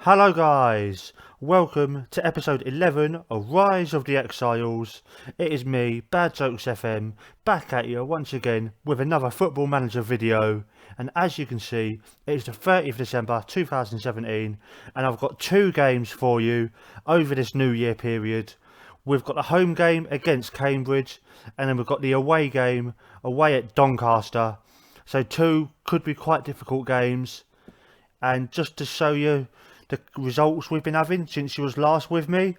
Hello guys, welcome to episode 11 of Rise of the Exiles. It is me, Bad Jokes FM, back at you once again with another Football Manager video. And as you can see, it is the 30th of December 2017 and I've got two games for you over this New Year period. We've got the home game against Cambridge and then we've got the away game away at Doncaster. So two could be quite difficult games. And just to show you the results we've been having since you was last with me.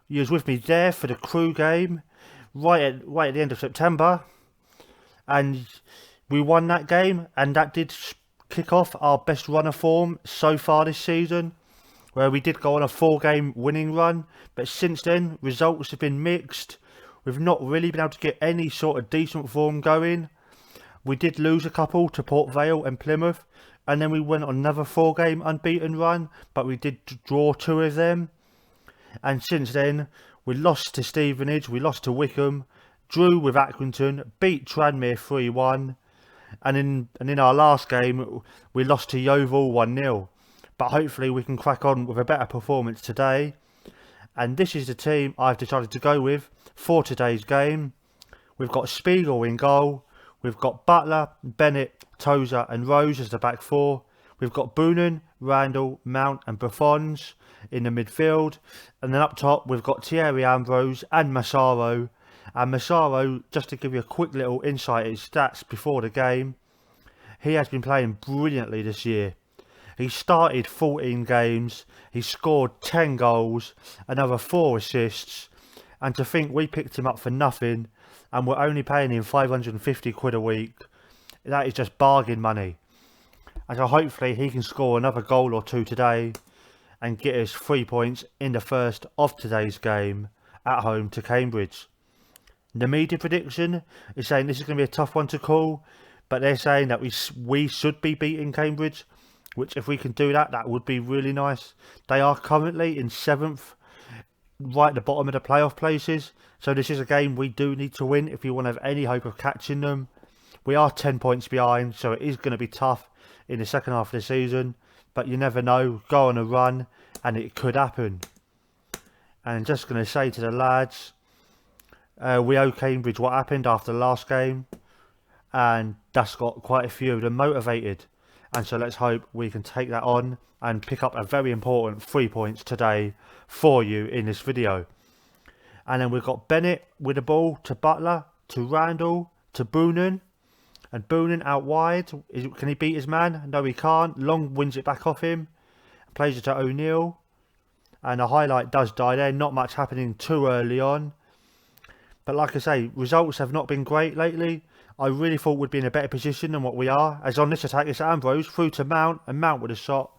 You was with me there for the Crew game right at the end of September, and we won that game, and that did kick off our best run of form so far this season, where we did go on a 4-game winning run. But since then results have been mixed. We've not really been able to get any sort of decent form going. We did lose a couple to Port Vale and Plymouth, and then we went on another 4-game unbeaten run, but we did draw 2 of them. And since then, we lost to Stevenage, we lost to Wickham, drew with Accrington, beat Tranmere 3-1, and in our last game, we lost to Yeovil 1-0. But hopefully we can crack on with a better performance today. And this is the team I've decided to go with for today's game. We've got Spiegel in goal. We've got Butler, Bennett, Tozer and Rose as the back four. We've got Boonen, Randall, Mount and Buffons in the midfield. And then up top we've got Thierry Ambrose and Massaro. And Massaro, just to give you a quick little insight at his stats before the game, he has been playing brilliantly this year. He started 14 games, he scored 10 goals, another 4 assists. And to think we picked him up for nothing and we're only paying him 550 quid a week, that is just bargain money. And so hopefully he can score another goal or 2 today and get us 3 points in the first of today's game at home to Cambridge. The media prediction is saying this is going to be a tough one to call, but they're saying that we should be beating Cambridge, which if we can do that, that would be really nice. They are currently in 7th, right at the bottom of the playoff places, so this is a game we do need to win if we want to have any hope of catching them. We are 10 points behind, so it is going to be tough in the second half of the season, but you never know, go on a run and it could happen. And just going to say to the lads, we owe Cambridge what happened after the last game, and that's got quite a few of them motivated, and so let's hope we can take that on and pick up a very important 3 points today for you in this video. And then we've got Bennett with the ball to Butler, to Randall, to Boonen. And Boonen out wide. Can he beat his man? No, he can't. Long wins it back off him. Plays it to O'Neill. And the highlight does die there. Not much happening too early on. But like I say, results have not been great lately. I really thought we'd be in a better position than what we are. As on this attack, it's Ambrose through to Mount. And Mount with a shot.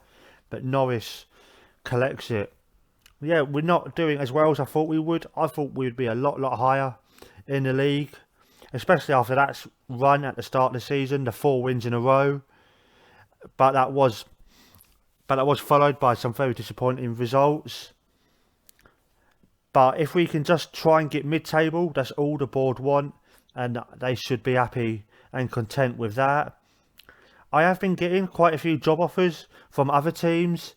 But Norris collects it. Yeah, we're not doing as well as I thought we would. I thought we would be a lot higher in the league, especially after that run at the start of the season, the 4 wins in a row. But that was followed by some very disappointing results. But if we can just try and get mid-table, that's all the board want, and they should be happy and content with that. I have been getting quite a few job offers from other teams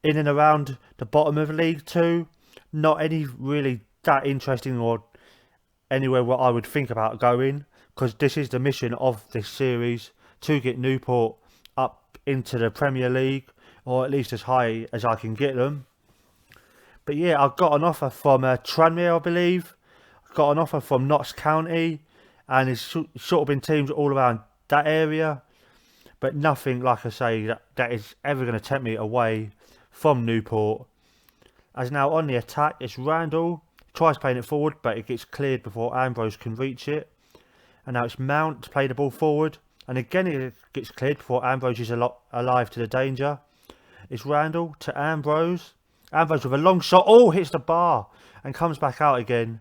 in and around the bottom of the league too. Not any really that interesting or anywhere where I would think about going, because this is the mission of this series, to get Newport up into the Premier League, or at least as high as I can get them. But yeah, I've got an offer from Tranmere, I believe. I've got an offer from Notts County, and it's sort of been teams all around that area, but nothing, like I say, that is ever going to tempt me away from Newport. As now on the attack, it's Randall. Tries playing it forward, but it gets cleared before Ambrose can reach it. And now it's Mount to play the ball forward. And again it gets cleared before Ambrose is alive to the danger. It's Randall to Ambrose. Ambrose with a long shot. Oh, hits the bar and comes back out again.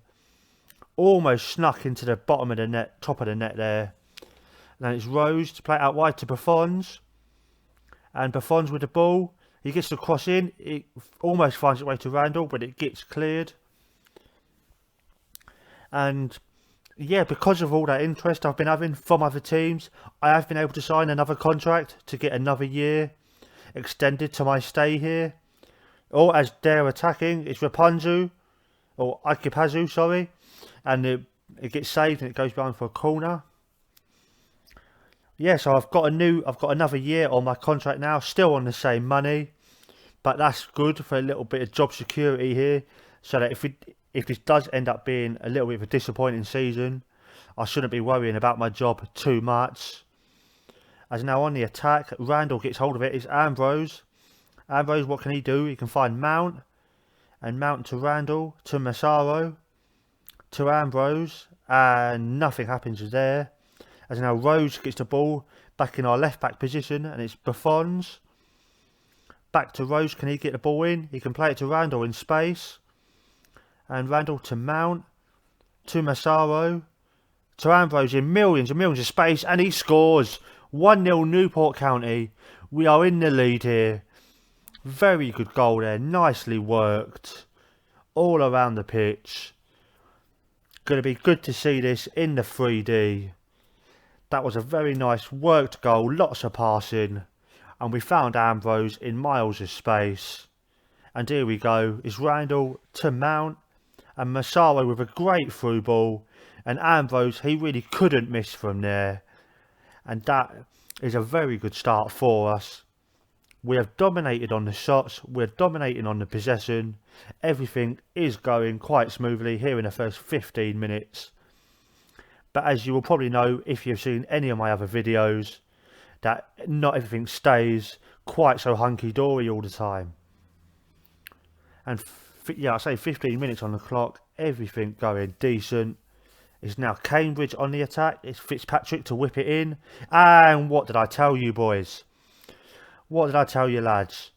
Almost snuck into the bottom of the net, top of the net there. And then it's Rose to play it out wide to Buffons. And Buffons with the ball. He gets the cross in. It almost finds its way to Randall, but it gets cleared. And yeah, because of all that interest I've been having from other teams, I have been able to sign another contract to get another year extended to my stay here. Or as they're attacking, it's Rapunzel, or Ikepazu, sorry. And it gets saved and it goes behind for a corner. Yeah, so I've got another year on my contract now, still on the same money. But that's good for a little bit of job security here. So that if this does end up being a little bit of a disappointing season, I shouldn't be worrying about my job too much. As now on the attack, Randall gets hold of it. It's Ambrose. Ambrose, what can he do? He can find Mount. And Mount to Randall, to Massaro, to Ambrose. And nothing happens there. As now Rose gets the ball back in our left back position. And it's Buffons. Back to Rose. Can he get the ball in? He can play it to Randall in space. And Randall to Mount. To Massaro. To Ambrose in millions and millions of space. And he scores. 1-0 Newport County. We are in the lead here. Very good goal there. Nicely worked. All around the pitch. Going to be good to see this in the 3D. That was a very nice worked goal. Lots of passing. And we found Ambrose in miles of space. And here we go. It's Randall to Mount. And Massaro with a great through ball. And Ambrose, he really couldn't miss from there. And that is a very good start for us. We have dominated on the shots. We're dominating on the possession. Everything is going quite smoothly here in the first 15 minutes. But as you will probably know if you've seen any of my other videos, that not everything stays quite so hunky-dory all the time. And yeah, I say 15 minutes on the clock. Everything going decent. It's now Cambridge on the attack. It's Fitzpatrick to whip it in. And what did I tell you, boys? What did I tell you, lads?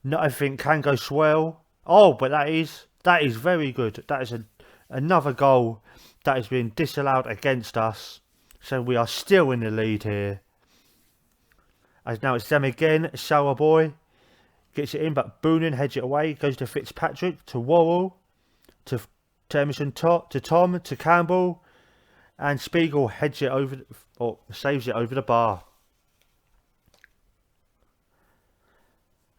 Not everything can go swell. Oh, but that is very good. That is another goal that has been disallowed against us. So we are still in the lead here. As now it's them again. Sour Boy gets it in, but Boonen heads it away. Goes to Fitzpatrick, to Worrell, to Emerson, to Tom, to Campbell, and Spiegel heads it over, or saves it over the bar.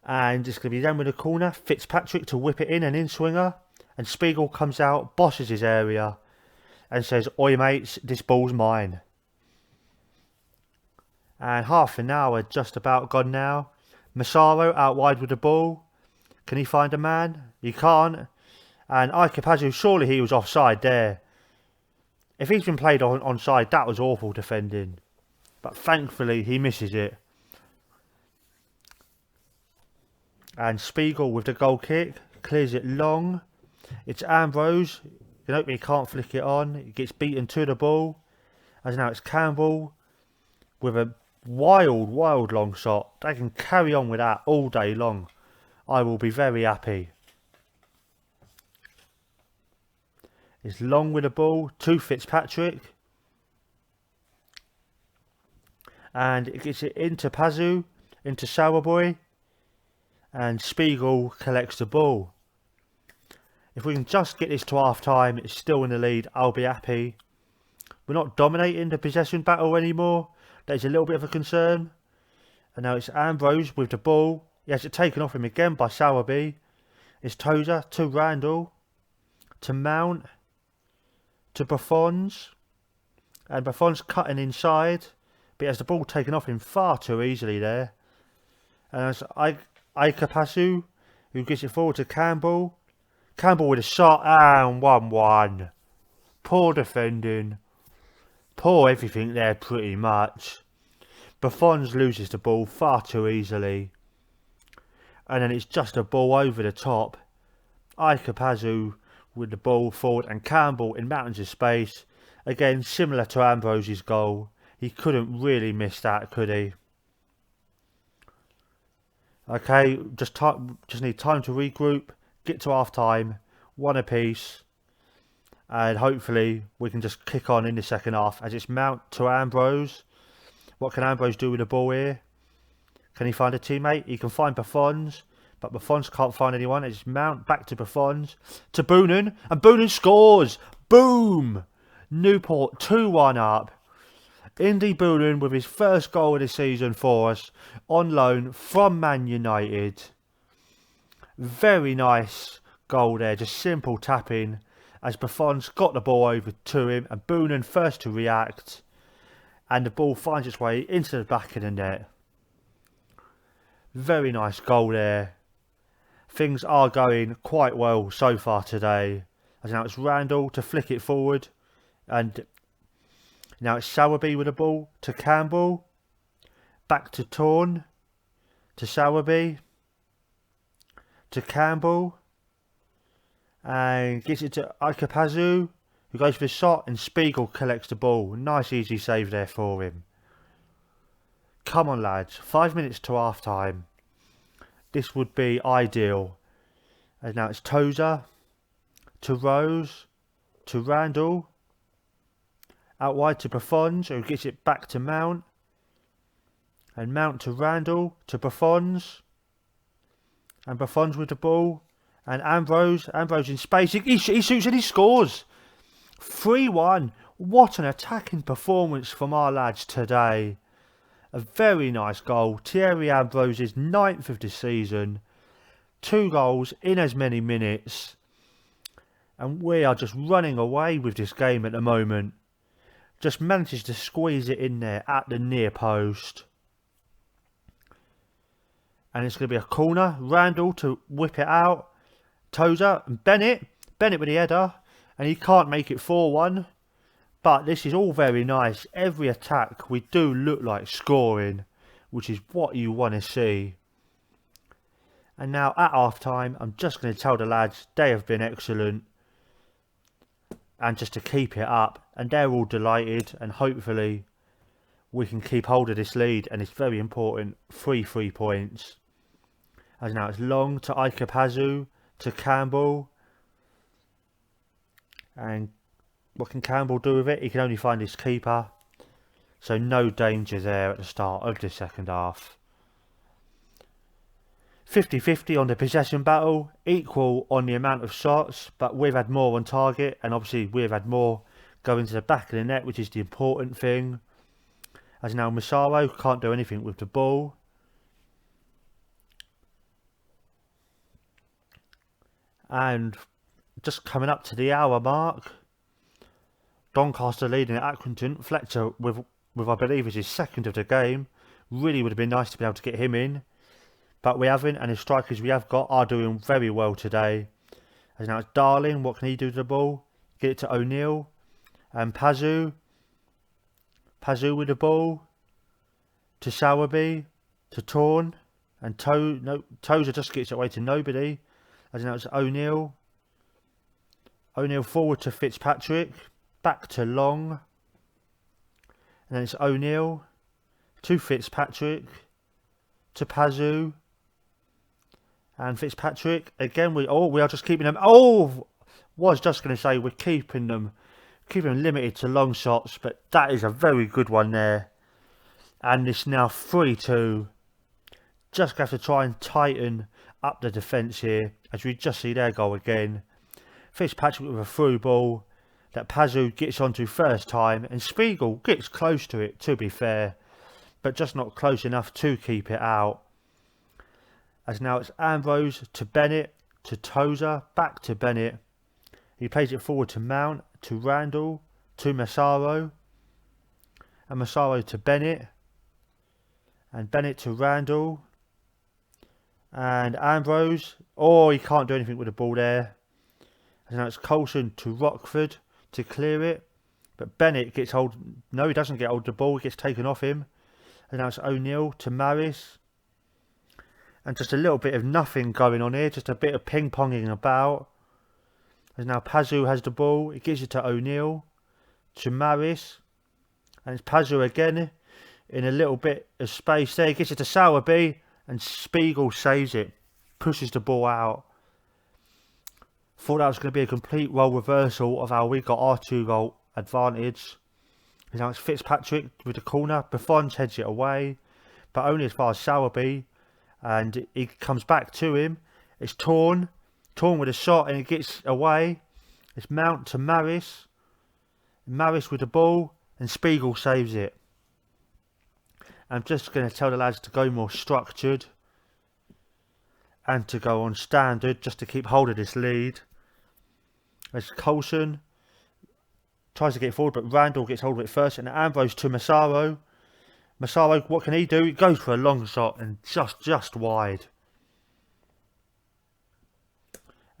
And it's going to be them with a corner. Fitzpatrick to whip it in, an in-swinger. And Spiegel comes out, bosses his area, and says, "Oi mates, this ball's mine." And half an hour just about gone now. Massaro out wide with the ball. Can he find a man? He can't. And Ikepazu, surely he was offside there. If he's been played onside, that was awful defending. But thankfully, he misses it. And Spiegel with the goal kick. Clears it long. It's Ambrose. You know, he can't flick it on. He gets beaten to the ball. As now it's Campbell with a wild long shot. They can carry on with that all day long. I will be very happy. It's long with the ball to Fitzpatrick. And it gets it into Pazu, into Sourboy. And Spiegel collects the ball. If we can just get this to half time, it's still in the lead, I'll be happy. We're not dominating the possession battle anymore. That is a little bit of a concern. And now it's Ambrose with the ball. He has it taken off him again by Sowerby. It's Tozer to Randall. To Mount. To Buffons. And Buffons cutting inside. But he has the ball taken off him far too easily there. And it's Ikepazu who gets it forward to Campbell. Campbell with a shot and 1-1. Poor defending. Poor everything there pretty much. Buffons loses the ball far too easily. And then it's just a ball over the top. Ikepazu with the ball forward and Campbell in mountains of space. Again, similar to Ambrose's goal. He couldn't really miss that, could he? Okay, just need time to regroup. Get to half time. One apiece. And hopefully we can just kick on in the second half. As it's Mount to Ambrose. What can Ambrose do with the ball here? Can he find a teammate? He can find Buffons. But Buffons can't find anyone. It's Mount back to Buffons. To Boonen. And Boonen scores. Boom. Newport 2-1 up. Indy Boonen with his first goal of the season for us. On loan from Man United. Very nice goal there, just simple tapping as Buffon's got the ball over to him and Boonen first to react, and the ball finds its way into the back of the net. Very nice goal there. Things are going quite well so far today, as now it's Randall to flick it forward, and now it's Sowerby with the ball to Campbell, back to Torn, to Sowerby, to Campbell, and gets it to Ikepazu, who goes for the shot, and Spiegel collects the ball. Nice easy save there for him. Come on lads, 5 minutes to half time. This would be ideal. And now it's Tozer, to Rose, to Randall, out wide to Buffons, who gets it back to Mount, and Mount to Randall, to Buffons, and Buffons with the ball, and Ambrose in space, he shoots and he scores. 3-1, what an attacking performance from our lads today. A very nice goal, Thierry Ambrose's 9th of the season, 2 goals in as many minutes, and we are just running away with this game at the moment. Just manages to squeeze it in there at the near post. And it's going to be a corner. Randall to whip it out. Tozer and Bennett with the header. And he can't make it 4-1. But this is all very nice. Every attack we do look like scoring, which is what you want to see. And now at half time, I'm just going to tell the lads they have been excellent. And just to keep it up. And they're all delighted. And hopefully we can keep hold of this lead. And it's very important. 3 points. As now it's Long to Ikepazu, to Campbell. And what can Campbell do with it? He can only find his keeper. So no danger there at the start of the second half. 50-50 on the possession battle. Equal on the amount of shots. But we've had more on target. And obviously we've had more going to the back of the net, which is the important thing. As now Massaro can't do anything with the ball. And just coming up to the hour mark, Doncaster leading at Accrington. Fletcher with I believe is his second of the game. Really would have been nice to be able to get him in, but we haven't, and the strikers we have got are doing very well today. As now it's Darling, what can he do to the ball? Get it to O'Neill, and Pazu with the ball, to Sowerby, to Torn, and Tozer just gets it away to nobody. As now it's O'Neill forward to Fitzpatrick, back to Long, and then it's O'Neill to Fitzpatrick, to Pazu, and Fitzpatrick again. We are just keeping them. Was just going to say we're keeping them limited to long shots, but that is a very good one there. And it's now 3-2. Just have to try and tighten up the defence here, as we just see their goal again. Fitzpatrick with a through ball that Pazu gets onto first time, and Spiegel gets close to it, to be fair, but just not close enough to keep it out. As now it's Ambrose to Bennett, to Tozer, back to Bennett. He plays it forward to Mount, to Randall, to Massaro, and Massaro to Bennett, and Bennett to Randall, and Ambrose. He can't do anything with the ball there. And now it's Coulson to Rockford to clear it, but Bennett gets hold. No, he doesn't get hold of the ball. He gets taken off him. And now it's O'Neill to Maris, and just a little bit of nothing going on here. Just a bit of ping-ponging about. And now Pazu has the ball. He gives it to O'Neill, to Maris, and it's Pazu again in a little bit of space there. He gets it to Sowerby, and Spiegel saves it, pushes the ball out. Thought that was going to be a complete role reversal of how we got our 2-goal advantage. And now it's Fitzpatrick with the corner. Buffon heads it away, but only as far as Sowerby, and he comes back to him. It's Torn with a shot, and it gets away. It's Mount to Maris with the ball, and Spiegel saves it. I'm just going to tell the lads to go more structured and to go on standard just to keep hold of this lead. As Coulson tries to get forward, but Randall gets hold of it first, and Ambrose to Massaro. Massaro, what can he do? He goes for a long shot and just wide.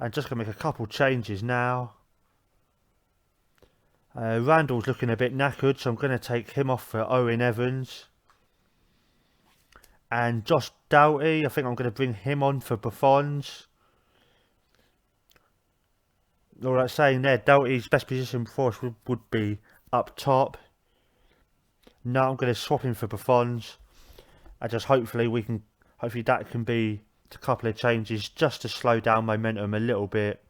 And just going to make a couple changes now. Randall's looking a bit knackered, so I'm going to take him off for Owen Evans. And Josh Doughty, I think I'm going to bring him on for Buffons. All right, saying there, Doughty's best position for us would be up top. Now I'm going to swap him for Buffons. And just hopefully that can be a couple of changes just to slow down momentum a little bit.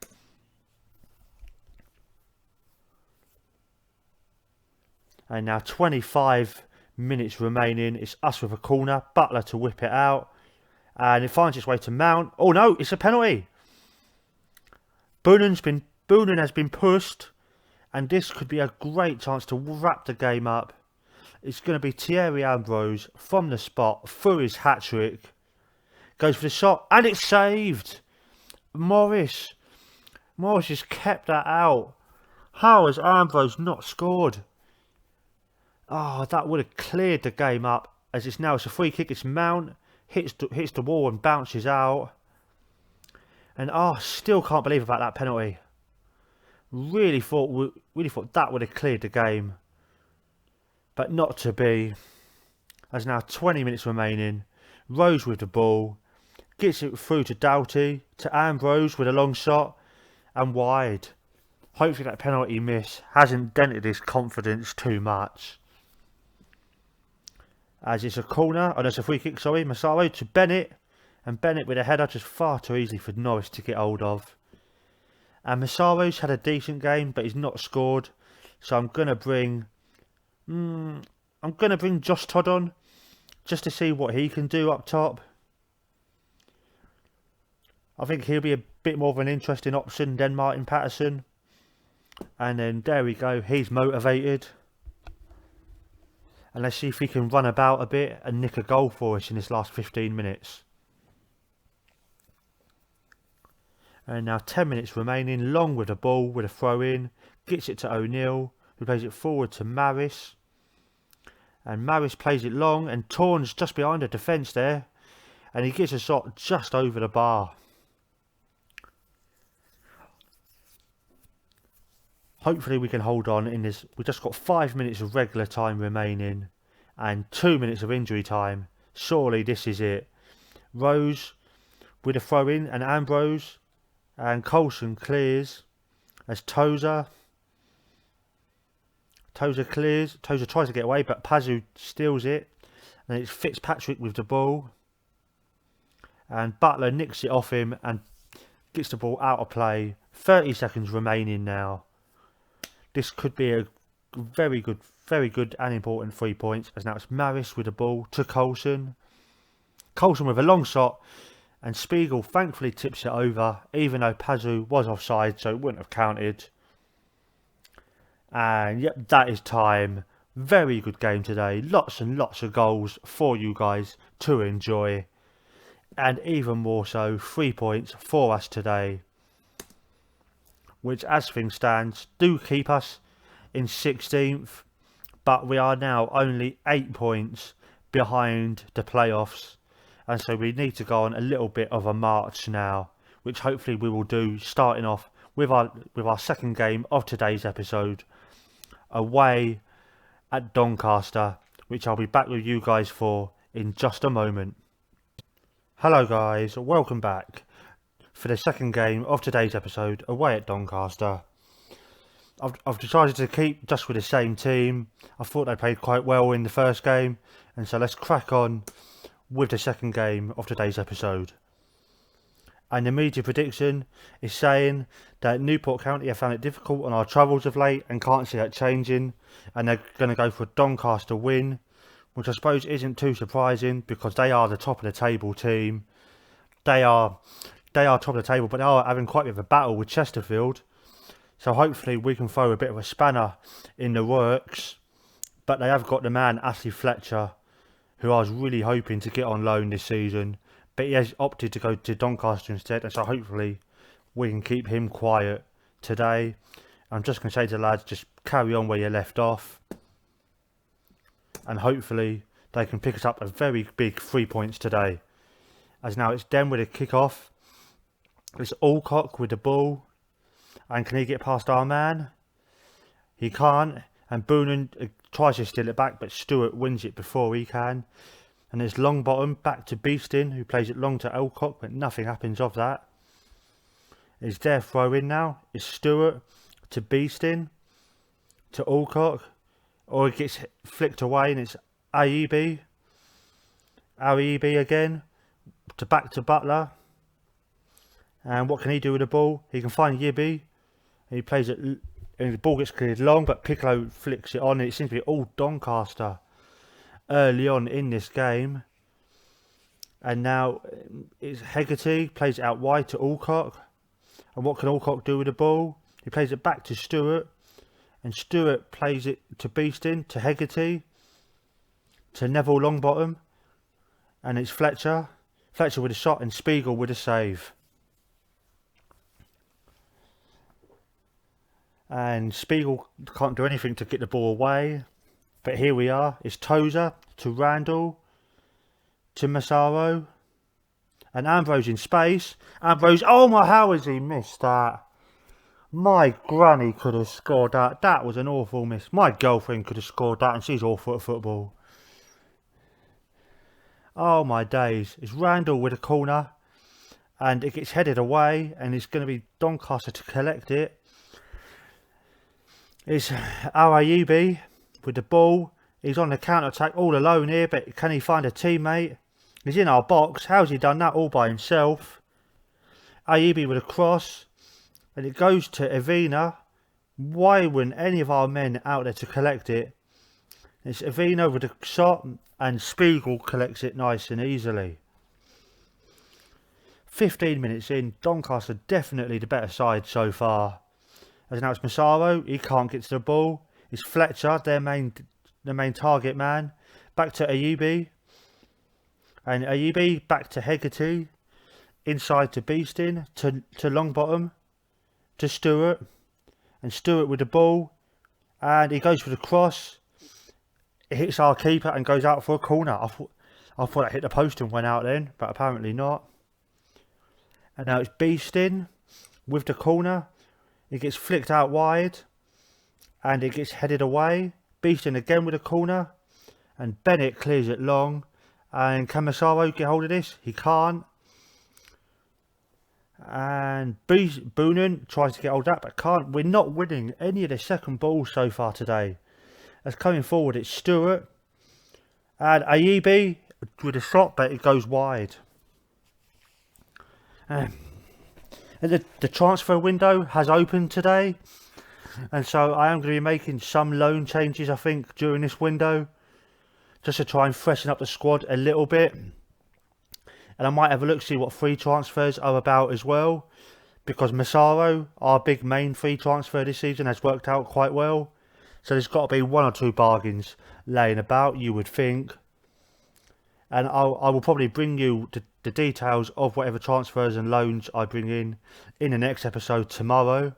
And now 25 minutes remaining. It's us with a corner. Butler to whip it out. And it finds its way to Mount. Oh no, it's a penalty. Boonen has been pushed. And this could be a great chance to wrap the game up. It's going to be Thierry Ambrose from the spot through his hat-trick. Goes for the shot. And it's saved. Morris has kept that out. How has Ambrose not scored? Oh, that would have cleared the game up. As it's now, it's a free kick. It's Mount. Hits the wall and bounces out. And still can't believe about that penalty. Really thought that would have cleared the game. But not to be. There's now 20 minutes remaining. Rose with the ball. Gets it through to Doughty. To Ambrose with a long shot. And wide. Hopefully that penalty miss hasn't dented his confidence too much. As it's a corner. Oh, that's a free kick, sorry. Massaro to Bennett. And Bennett with a header just far too easy for Norris to get hold of. And Massaro's had a decent game, but he's not scored. So I'm going to bring Josh Todd on. Just to see what he can do up top. I think he'll be a bit more of an interesting option than Martin Patterson. And then there we go. He's motivated. And let's see if he can run about a bit and nick a goal for us in this last 15 minutes. And now 10 minutes remaining. Long with the ball with a throw in. Gets it to O'Neill. Who plays it forward to Maris. And Maris plays it long. And Torn's just behind the defence there. And he gets a shot just over the bar. Hopefully we can hold on in this. We've just got 5 minutes of regular time remaining. And 2 minutes of injury time. Surely this is it. Rose with a throw in. And Ambrose. And Coulson clears. As Tozer clears. Tozer tries to get away, but Pazu steals it. And it's Fitzpatrick with the ball. And Butler nicks it off him and gets the ball out of play. 30 seconds remaining now. This could be a very good and important 3 points. As now it's Maris with the ball to Coulson. Coulson with a long shot. And Spiegel thankfully tips it over, even though Pazu was offside, so it wouldn't have counted. And yep, that is time. Very good game today. Lots and lots of goals for you guys to enjoy. And even more so, 3 points for us today. Which, as things stand, do keep us in 16th. But we are now only 8 points behind the playoffs. And so we need to go on a little bit of a march now, which hopefully we will do, starting off with our second game of today's episode, away at Doncaster, which I'll be back with you guys for in just a moment. Hello guys, welcome back for the second game of today's episode, away at Doncaster. I've decided to keep just with the same team. I thought they played quite well in the first game, and so let's crack on with the second game of today's episode. And the media prediction is saying that Newport County have found it difficult on our travels of late and can't see that changing, and they're going to go for a Doncaster win, which I suppose isn't too surprising because they are the top of the table team. They are top of the table, but they are having quite a bit of a battle with Chesterfield, so hopefully we can throw a bit of a spanner in the works. But they have got the man Ashley Fletcher, who I was really hoping to get on loan this season, but he has opted to go to Doncaster instead, and so hopefully we can keep him quiet today. I'm just going to say to the lads, just carry on where you left off, and hopefully they can pick us up a very big 3 points today. As now it's Den with a kick-off. It's Alcock with the ball, and can he get past our man? He can't, and Boonen tries to steal it back, but Stewart wins it before he can. And it's long bottom back to Beeston, who plays it long to Alcock, but nothing happens of that. It's their throw in now. It's Stewart to Beeston to Alcock, or it gets flicked away, and it's Aebi again to back to Butler. And what can he do with the ball? He can find Yibby, and he plays it, and the ball gets cleared long, but Piccolo flicks it on, and it seems to be all Doncaster early on in this game. And now it's Hegarty, plays it out wide to Alcock. And what can Alcock do with the ball? He plays it back to Stewart, and Stewart plays it to Beeston, to Hegarty, to Neville Longbottom, and it's Fletcher with a shot, and Spiegel with a save. And Spiegel can't do anything to get the ball away, but here we are. It's Tozer to Randall, to Massaro, and Ambrose in space. Ambrose, oh my, how has he missed that? My granny could have scored that. That was an awful miss. My girlfriend could have scored that, and she's awful at football. Oh my days. It's Randall with a corner, and it gets headed away, and it's going to be Doncaster to collect it. It's Aebi with the ball. He's on the counter-attack all alone here, but can he find a teammate? He's in our box. How's he done that all by himself? Aebi with a cross, and it goes to Evina. Why weren't any of our men out there to collect it? It's Evina with a shot, and Spiegel collects it nice and easily. 15 minutes in, Doncaster definitely the better side so far. As now it's Massaro, he can't get to the ball. It's Fletcher, their main target man. Back to Aebi. And Aebi back to Hegarty. Inside to Beeston, to Longbottom, to Stewart. And Stewart with the ball. And he goes for the cross. It hits our keeper and goes out for a corner. I thought it hit the post and went out then, but apparently not. And now it's Beeston with the corner. It gets flicked out wide, and it gets headed away. Beeston again with a corner, and Bennett clears it long. And can Massaro get hold of this? He can't. And Boonen tries to get hold of that, but can't. We're not winning any of the second balls so far today. As coming forward, it's Stewart. And Aebi with a shot, but it goes wide. And the transfer window has opened today, and so I am going to be making some loan changes, I think, during this window, just to try and freshen up the squad a little bit. And I might have a look, see what free transfers are about as well, because Massaro, our big main free transfer this season, has worked out quite well. So there's got to be one or two bargains laying about, you would think. And I will probably bring you the details of whatever transfers and loans I bring in the next episode tomorrow.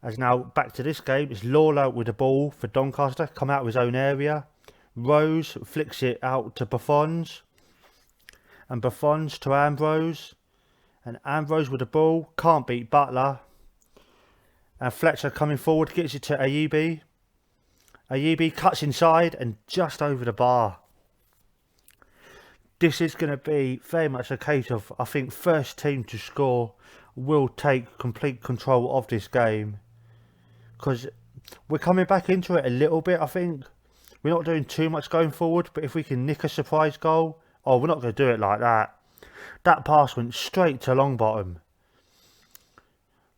As now back to this game, it's Lawler with the ball for Doncaster, come out of his own area. Rose flicks it out to Buffons, and Buffons to Ambrose, and Ambrose with the ball, can't beat Butler. And Fletcher coming forward, gets it to Aebi. Aebi cuts inside and just over the bar. This is going to be very much a case of, I think, first team to score will take complete control of this game. Because we're coming back into it a little bit, I think. We're not doing too much going forward, but if we can nick a surprise goal, oh, we're not going to do it like that. That pass went straight to Longbottom.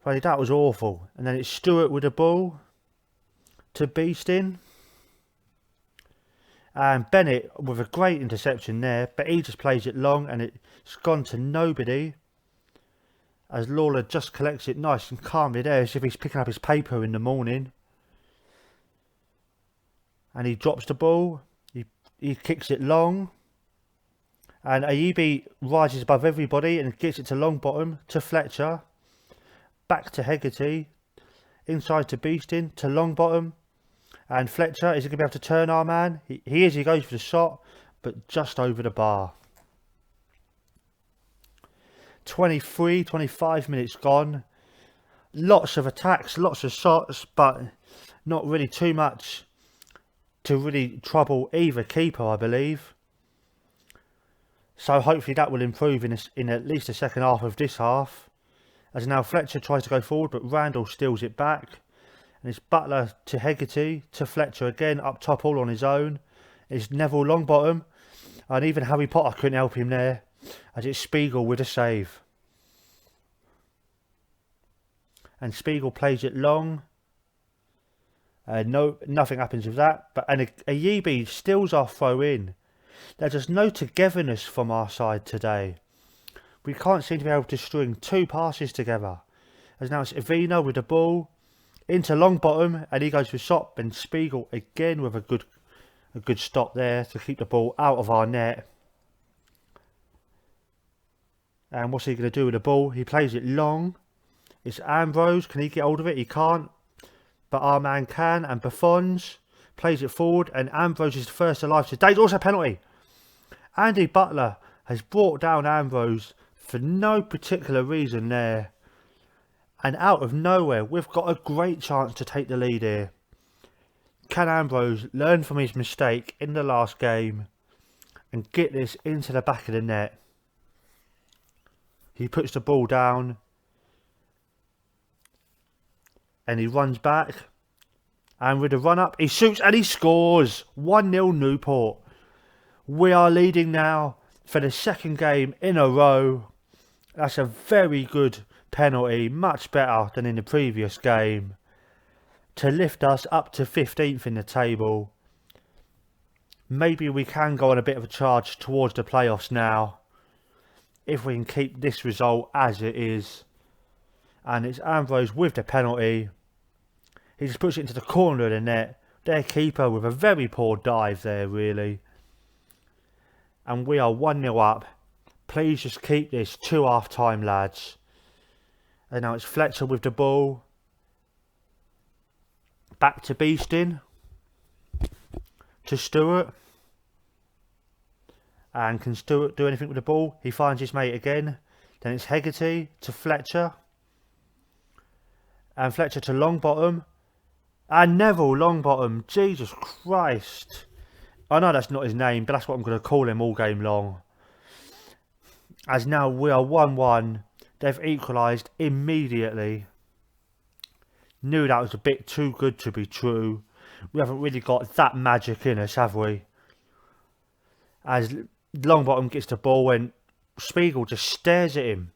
That was awful. And then it's Stewart with the ball to Beeston. And Bennett with a great interception there, but he just plays it long and it's gone to nobody. As Lawler just collects it nice and calmly there, as if he's picking up his paper in the morning. And he drops the ball. He kicks it long. And Ayebi rises above everybody and gets it to Longbottom, to Fletcher, back to Hegarty, inside to Beeston, to Longbottom, and Fletcher, is he going to be able to turn our man? He is, he goes for the shot, but just over the bar. 25 minutes gone. Lots of attacks, lots of shots, but not really too much to really trouble either keeper, I believe. So hopefully that will improve in at least the second half of this half. As now Fletcher tries to go forward, but Randall steals it back. And it's Butler to Hegarty, to Fletcher again, up top all on his own. It's Neville Longbottom. And even Harry Potter couldn't help him there. As it's Spiegel with a save. And Spiegel plays it long. No, nothing happens with that. And Ayebi steals our throw in. There's just no togetherness from our side today. We can't seem to be able to string two passes together. As now it's Avina with the ball into Longbottom, and he goes for shot. And Spiegel again with a good stop there to keep the ball out of our net. And what's he going to do with the ball? He plays it long. It's Ambrose. Can he get hold of it? He can't. But our man can. And Buffons plays it forward. And Ambrose is the first alive today. It's also a penalty. Andy Butler has brought down Ambrose for no particular reason there. And out of nowhere, we've got a great chance to take the lead here. Can Ambrose learn from his mistake in the last game and get this into the back of the net? He puts the ball down. And he runs back. And with a run up, he shoots and he scores. 1-0 Newport. We are leading now for the second game in a row. That's a very good penalty. Much better than in the previous game. To lift us up to 15th in the table. Maybe we can go on a bit of a charge towards the playoffs now. If we can keep this result as it is. And it's Ambrose with the penalty. He just puts it into the corner of the net. Their keeper with a very poor dive there, really. And we are 1-0 up. Please just keep this to half time, lads. And now it's Fletcher with the ball. Back to Beeston. To Stewart. And can Stewart do anything with the ball? He finds his mate again. Then it's Hegarty to Fletcher. And Fletcher to Longbottom. And Neville Longbottom. Jesus Christ. I know that's not his name, but that's what I'm going to call him all game long. As now we are 1-1. They've equalised immediately. Knew that was a bit too good to be true. We haven't really got that magic in us, have we? As Longbottom gets the ball and Spiegel just stares at him.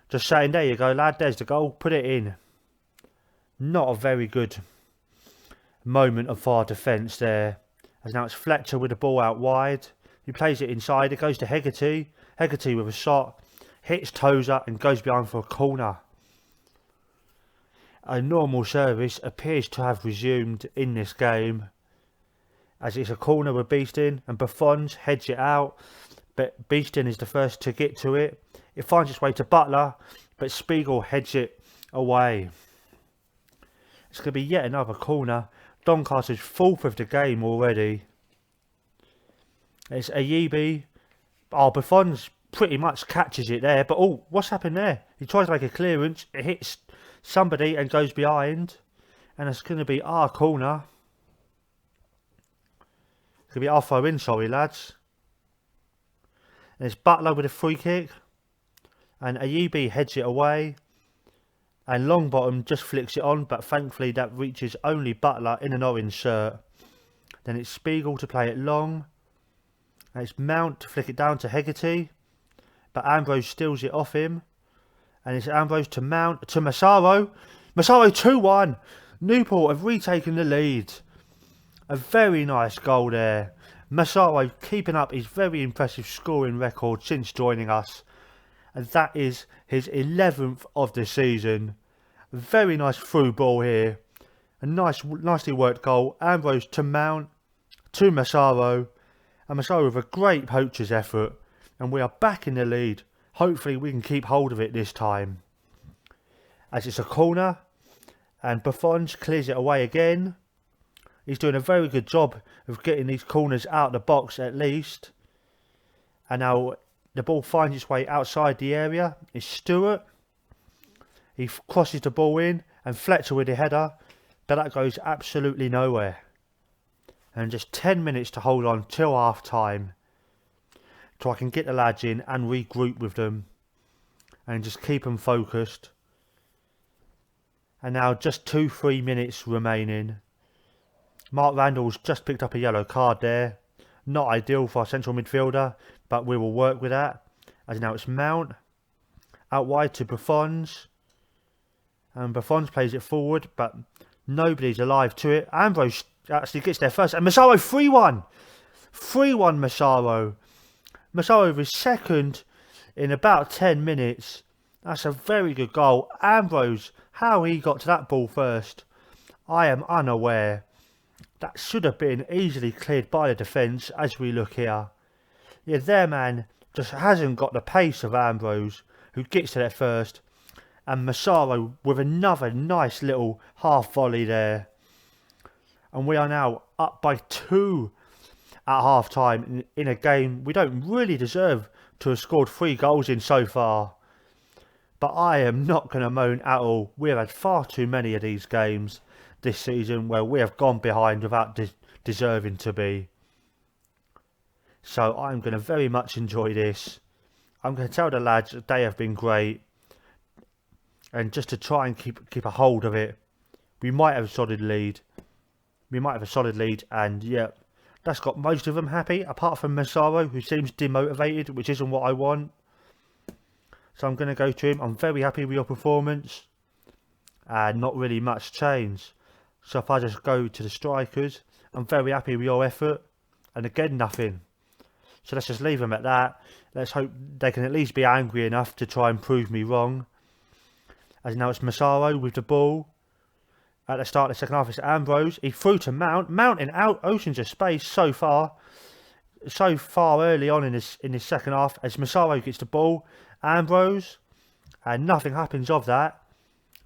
Just saying, there you go lad, there's the goal, put it in. Not a very good moment of our defence there. As now it's Fletcher with the ball out wide. He plays it inside, it goes to Hegarty. Hegarty with a shot, hits Tozer and goes behind for a corner. A normal service appears to have resumed in this game. As it's a corner with Beeston and Buffons heads it out. But Beeston is the first to get to it. It finds its way to Butler, but Spiegel heads it away. It's going to be yet another corner. Doncaster's fourth of the game already. It's Ayebi. Oh, Buffons pretty much catches it there. But oh, what's happened there? He tries to make a clearance. It hits somebody and goes behind. And it's going to be our corner. It's going to be our throw in, sorry lads. And it's Butler with a free kick. And Ayebi heads it away. And Longbottom just flicks it on, but thankfully that reaches only Butler in an orange shirt. Then it's Spiegel to play it long. And it's Mount to flick it down to Hegarty. But Ambrose steals it off him. And it's Ambrose to Mount to Massaro. Massaro 2-1. Newport have retaken the lead. A very nice goal there. Massaro keeping up his very impressive scoring record since joining us. And that is his 11th of the season. A very nice through ball here. A nicely worked goal. Ambrose to Mount, to Massaro. And Massaro with a great poacher's effort. and we are back in the lead. Hopefully we can keep hold of it this time. As it's a corner, and Buffon clears it away again. He's doing a very good job of getting these corners out of the box at least. And now the ball finds its way outside the area. It's Stewart. He crosses the ball in, and Fletcher with the header, but that goes absolutely nowhere. And just 10 minutes to hold on till half time, so I can get the lads in and regroup with them and just keep them focused. And now just 2-3 minutes remaining. Mark Randall's just picked up a yellow card there. Not ideal for our central midfielder, but we will work with that. As now it's Mount out wide to Buffons. And Buffons plays it forward, but nobody's alive to it. Ambrose actually gets there first. And Massaro 3-1. 3-1 Massaro. Massaro with his second in about 10 minutes. That's a very good goal. Ambrose, how he got to that ball first, I am unaware. That should have been easily cleared by the defence as we look here. Yeah, their man just hasn't got the pace of Ambrose, who gets to there first. And Massaro with another nice little half volley there. And we are now up by 2 at half time in a game we don't really deserve to have scored 3 goals in so far. But I am not going to moan at all. We have had far too many of these games this season where we have gone behind without deserving to be. So I'm going to very much enjoy this. I'm going to tell the lads that they have been great. And just to try and keep a hold of it, we might have a solid lead. And yeah, that's got most of them happy, apart from Massaro, who seems demotivated, which isn't what I want. So I'm going to go to him. I'm very happy with your performance. And not really much change. So if I just go to the strikers, I'm very happy with your effort. And again, nothing. So let's just leave them at that. Let's hope they can at least be angry enough to try and prove me wrong. As now it's Massaro with the ball. At the start of the second half, it's Ambrose. He threw to Mount. Mount in oceans of space so far early on in this second half. As Massaro gets the ball, Ambrose, and nothing happens of that.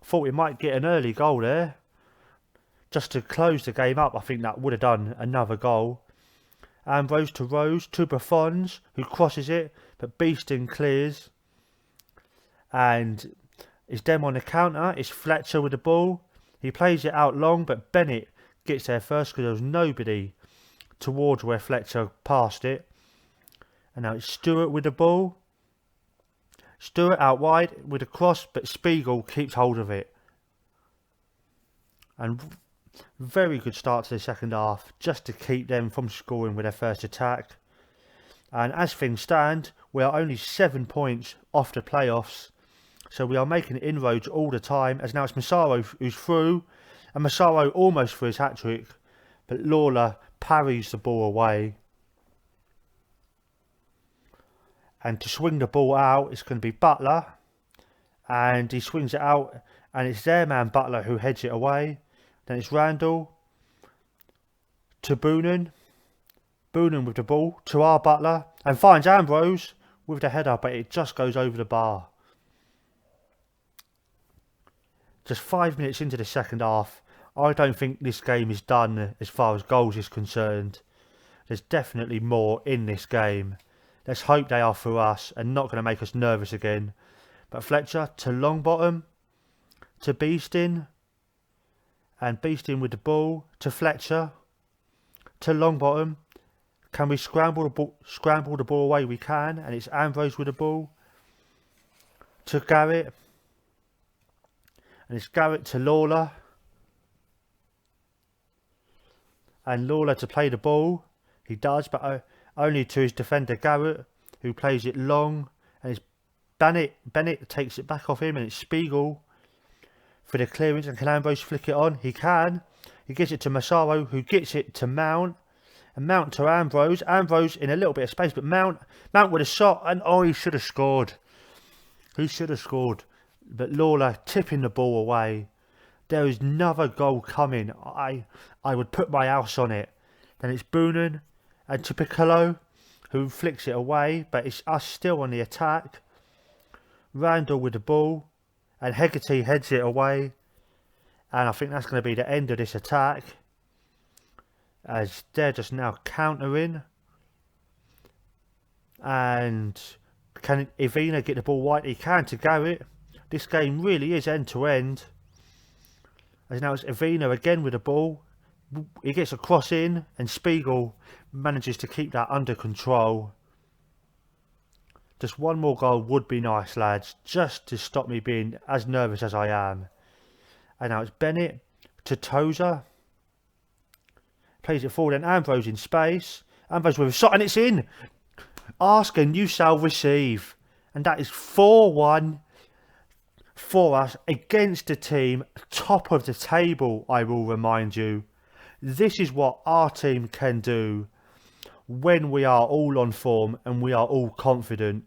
Thought we might get an early goal there, just to close the game up. I think that would have done another goal. Ambrose to Rose to Buffons, who crosses it, but Beeston clears, and it's them on the counter. It's Fletcher with the ball. He plays it out long, but Bennett gets there first because there was nobody towards where Fletcher passed it. And now it's Stewart with the ball. Stewart out wide with a cross, but Spiegel keeps hold of it. And very good start to the second half, just to keep them from scoring with their first attack. And as things stand, we are only 7 points off the playoffs. So we are making inroads all the time, as now it's Massaro who's through. And Massaro almost for his hat-trick, but Lawler parries the ball away. And to swing the ball out, it's going to be Butler. And he swings it out, and it's their man Butler who heads it away. Then it's Randall to Boonen. Boonen with the ball to our Butler. And finds Ambrose with the header, but it just goes over the bar. Just 5 minutes into the second half, I don't think this game is done as far as goals is concerned. There's definitely more in this game. Let's hope they are for us and not going to make us nervous again. But Fletcher to Longbottom, to Beeston, and Beeston with the ball to Fletcher, to Longbottom. Can we scramble the ball away? We can, and it's Ambrose with the ball to Garrett. And it's Garrett to Lawler. And Lawler to play the ball. He does, but only to his defender Garrett, who plays it long. And it's Bennett takes it back off him, and it's Spiegel for the clearance. And can Ambrose flick it on? He can. He gives it to Massaro, who gets it to Mount. And Mount to Ambrose. Ambrose in a little bit of space, but Mount with a shot. And oh, he should have scored. He should have scored. But Lawler tipping the ball away. There is another goal coming. I would put my house on it. Then it's Boonen and to Piccolo. who flicks it away, but it's us still on the attack. Randall with the ball, and Hegarty heads it away, and I think that's going to be the end of this attack, as they're just now countering. And can Ivina get the ball wide? He can to Garrett. This game really is end to end. As now it's Ivina again with the ball. He gets a cross in, and Spiegel manages to keep that under control. Just one more goal would be nice, lads, just to stop me being as nervous as I am. And now it's Bennett to Tozer. Plays it forward, and Ambrose in space. Ambrose with a shot, and it's in. Ask and you shall receive. And that is 4-1 for us against a team top of the table, I will remind you. This is what our team can do when we are all on form and we are all confident.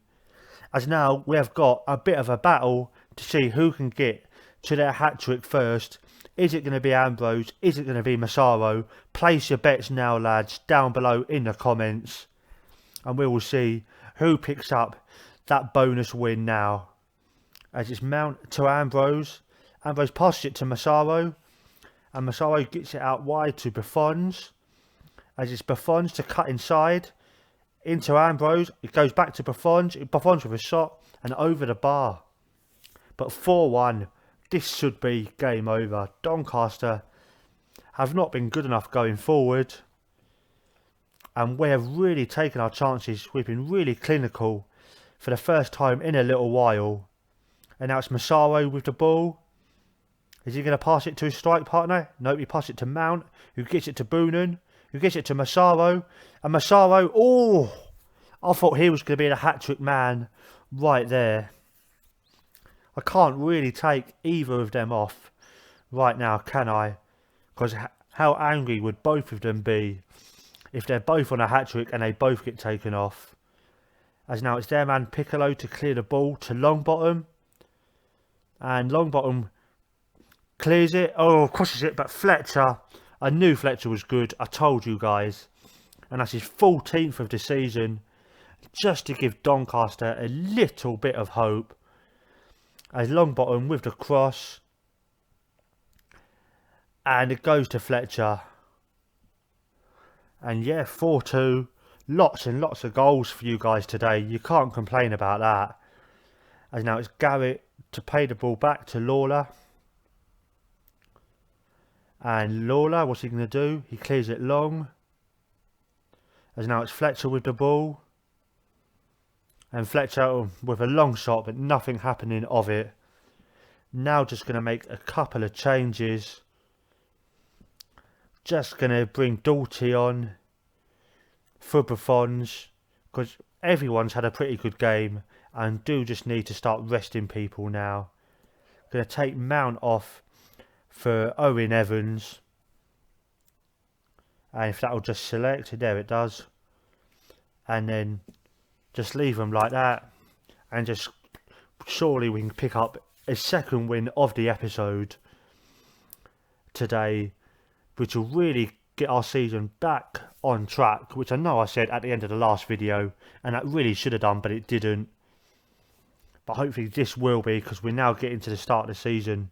As now we have got a bit of a battle to see who can get to their hat-trick first. Is it going to be Ambrose? Is it going to be Massaro? Place your bets now, lads, down below in the comments. And we will see who picks up that bonus win now. As it's Mount to Ambrose. Ambrose passes it to Massaro. And Massaro gets it out wide to Buffons. As it's Buffons to cut inside. Into Ambrose. It goes back to Buffons. Buffons with a shot. And over the bar. But 4-1. This should be game over. Doncaster have not been good enough going forward. And we have really taken our chances. We've been really clinical for the first time in a little while. And now it's Massaro with the ball. Is he going to pass it to his strike partner? Nope, he passes it to Mount, who gets it to Boonen, who gets it to Massaro. And Massaro, oh, I thought he was going to be the hat-trick man right there. I can't really take either of them off right now, can I? Because how angry would both of them be if they're both on a hat-trick and they both get taken off. As now it's their man Piccolo to clear the ball to Longbottom. And Longbottom clears it. Oh, crosses it. But Fletcher, I knew Fletcher was good. I told you guys. And that's his 14th of the season. Just to give Doncaster a little bit of hope. As Longbottom with the cross. And it goes to Fletcher. And yeah, 4-2. Lots and lots of goals for you guys today. You can't complain about that. As now it's Garrett to pay the ball back to Lawler. And Lawler, what's he going to do? He clears it long. As now it's Fletcher with the ball. And Fletcher with a long shot, but nothing happening of it. Now just going to make a couple of changes. Just going to bring Doughty on for Buffons, because everyone's had a pretty good game and do just need to start resting people now. Going to take Mount off for Owen Evans. And if that'll just select, there it does. And then just leave them like that. And just surely we can pick up a second win of the episode today, which will really get our season back on track, which I know I said at the end of the last video, and that really should have done, but it didn't. But hopefully this will be, because we're now getting to the start of the season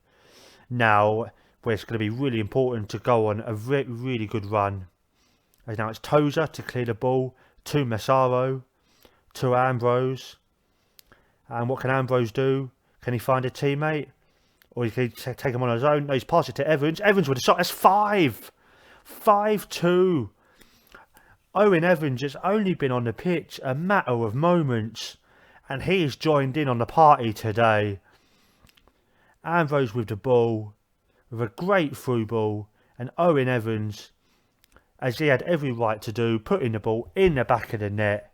now, where it's going to be really important to go on a really good run. As now it's Tozer to clear the ball to Massaro, to Ambrose. And what can Ambrose do? Can he find a teammate? Or he can take him on his own? No, he's passed it to Evans. Evans with a shot. That's 5-2. Owen Evans has only been on the pitch a matter of moments, and he has joined in on the party today. Ambrose with the ball, with a great through ball, and Owen Evans, as he had every right to do, putting the ball in the back of the net.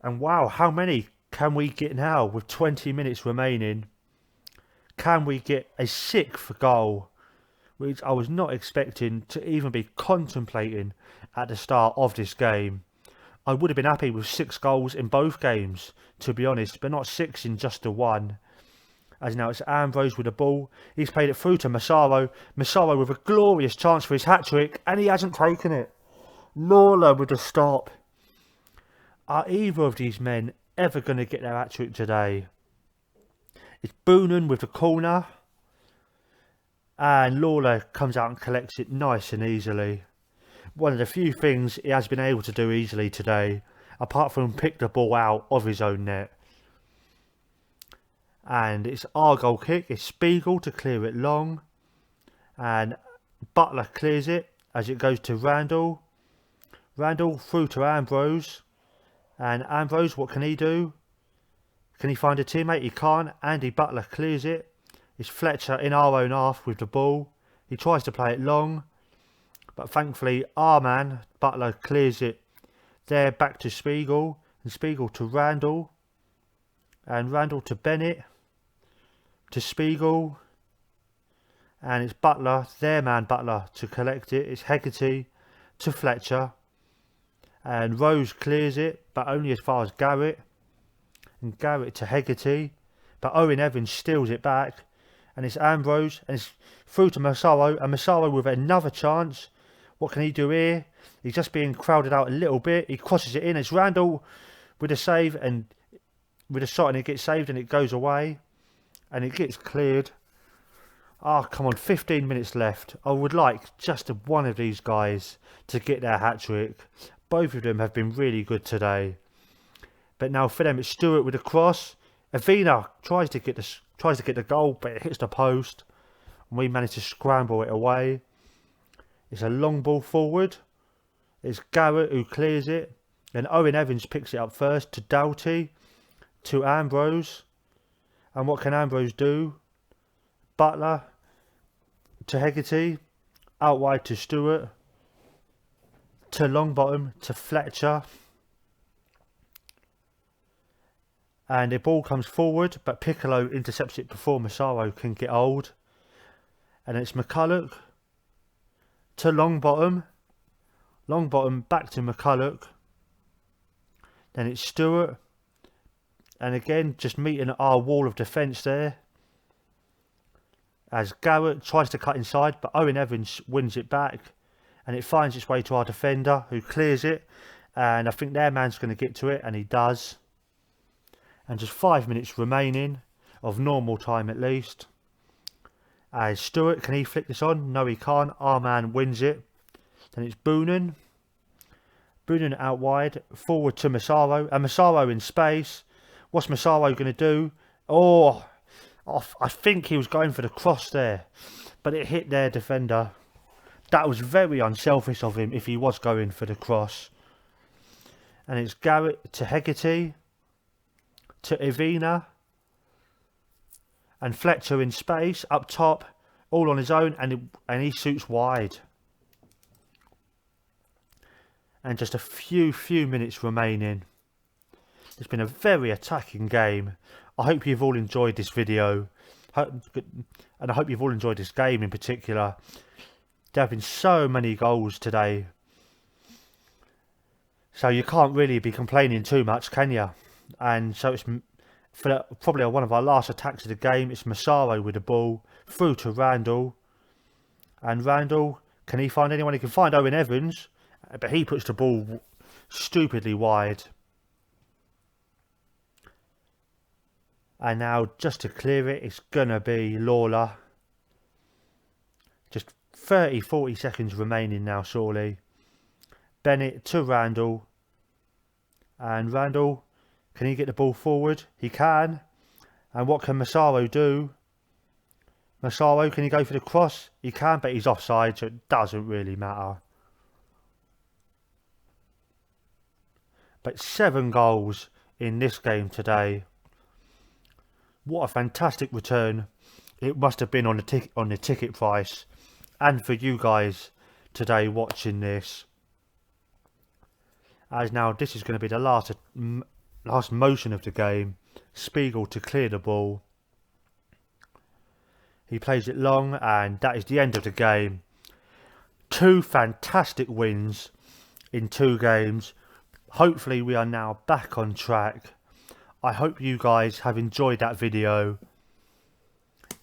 And wow, how many can we get now with 20 minutes remaining? Can we get a 6th goal, which I was not expecting to even be contemplating at the start of this game. I would have been happy with 6 goals in both games, to be honest, but not 6 in just the one. As now it's Ambrose with the ball. He's played it through to Massaro. Massaro with a glorious chance for his hat-trick, and he hasn't taken it. Lawler with the stop. Are either of these men ever going to get their hat-trick today? It's Boonen with the corner, and Lawler comes out and collects it nice and easily. One of the few things he has been able to do easily today, apart from pick the ball out of his own net. And it's our goal kick. It's Spiegel to clear it long, and Butler clears it as it goes to Randall. Randall through to Ambrose, and Ambrose, what can he do? Can he find a teammate? He can't. Andy Butler clears it. It's Fletcher in our own half with the ball. He tries to play it long, but thankfully our man Butler clears it there back to Spiegel, and Spiegel to Randall, and Randall to Bennett, to Spiegel, and it's Butler, their man Butler, to collect it. It's Hegarty to Fletcher, and Rose clears it, but only as far as Garrett, and Garrett to Hegarty, but Owen Evans steals it back, and it's Ambrose, and it's through to Massaro, and Massaro with another chance. What can he do here? He's just being crowded out a little bit. He crosses it in. It's Randall with a save, and with a shot, and it gets saved, and it goes away, and it gets cleared. Ah, come on, 15 minutes left. I would like just one of these guys to get their hat-trick. Both of them have been really good today. But now for them, it's Stewart with a cross. Avina tries to get the goal, but it hits the post, and we manage to scramble it away. It's a long ball forward. It's Garrett who clears it. Then Owen Evans picks it up first to Doughty, to Ambrose. And what can Ambrose do? Butler to Hegarty, out wide to Stewart, to Longbottom, to Fletcher. And the ball comes forward, but Piccolo intercepts it before Massaro can get hold. And it's McCulloch to Longbottom. Longbottom back to McCulloch. Then it's Stewart. And again, just meeting our wall of defence there. As Garrett tries to cut inside, but Owen Evans wins it back. And it finds its way to our defender, who clears it. And I think their man's going to get to it, and he does. And just 5 minutes remaining, of normal time at least. As Stewart, can he flick this on? No, he can't. Our man wins it. Then it's Boonen. Boonen out wide, forward to Massaro. And Massaro in space. What's Massaro going to do? Oh, I think he was going for the cross there, but it hit their defender. That was very unselfish of him if he was going for the cross. And it's Garrett to Hegarty, to Avina, and Fletcher in space up top, all on his own, and he shoots wide. And just a few minutes remaining. It's been a very attacking game. I hope you've all enjoyed this video, and I hope you've all enjoyed this game in particular. There have been so many goals today, so you can't really be complaining too much, can you? And so it's for probably one of our last attacks of the game. It's Massaro with the ball through to Randall, and Randall, can he find anyone? He can find Owen Evans, but he puts the ball stupidly wide. And now, just to clear it, it's going to be Lawler. Just 30-40 seconds remaining now, surely. Bennett to Randall. And Randall, can he get the ball forward? He can. And what can Massaro do? Massaro, can he go for the cross? He can, but he's offside, so it doesn't really matter. But 7 goals in this game today. What a fantastic return it must have been on the ticket price, and for you guys today watching this. As now this is going to be the last motion of the game. Spiegel to clear the ball. He plays it long, and that is the end of the game. 2 fantastic wins in 2 games. Hopefully we are now back on track. I hope you guys have enjoyed that video.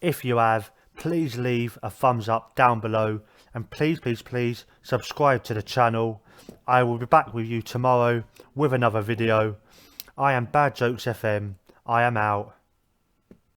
If you have, please leave a thumbs up down below and please subscribe to the channel. I will be back with you tomorrow with another video. I am Bad Jokes FM. I am out.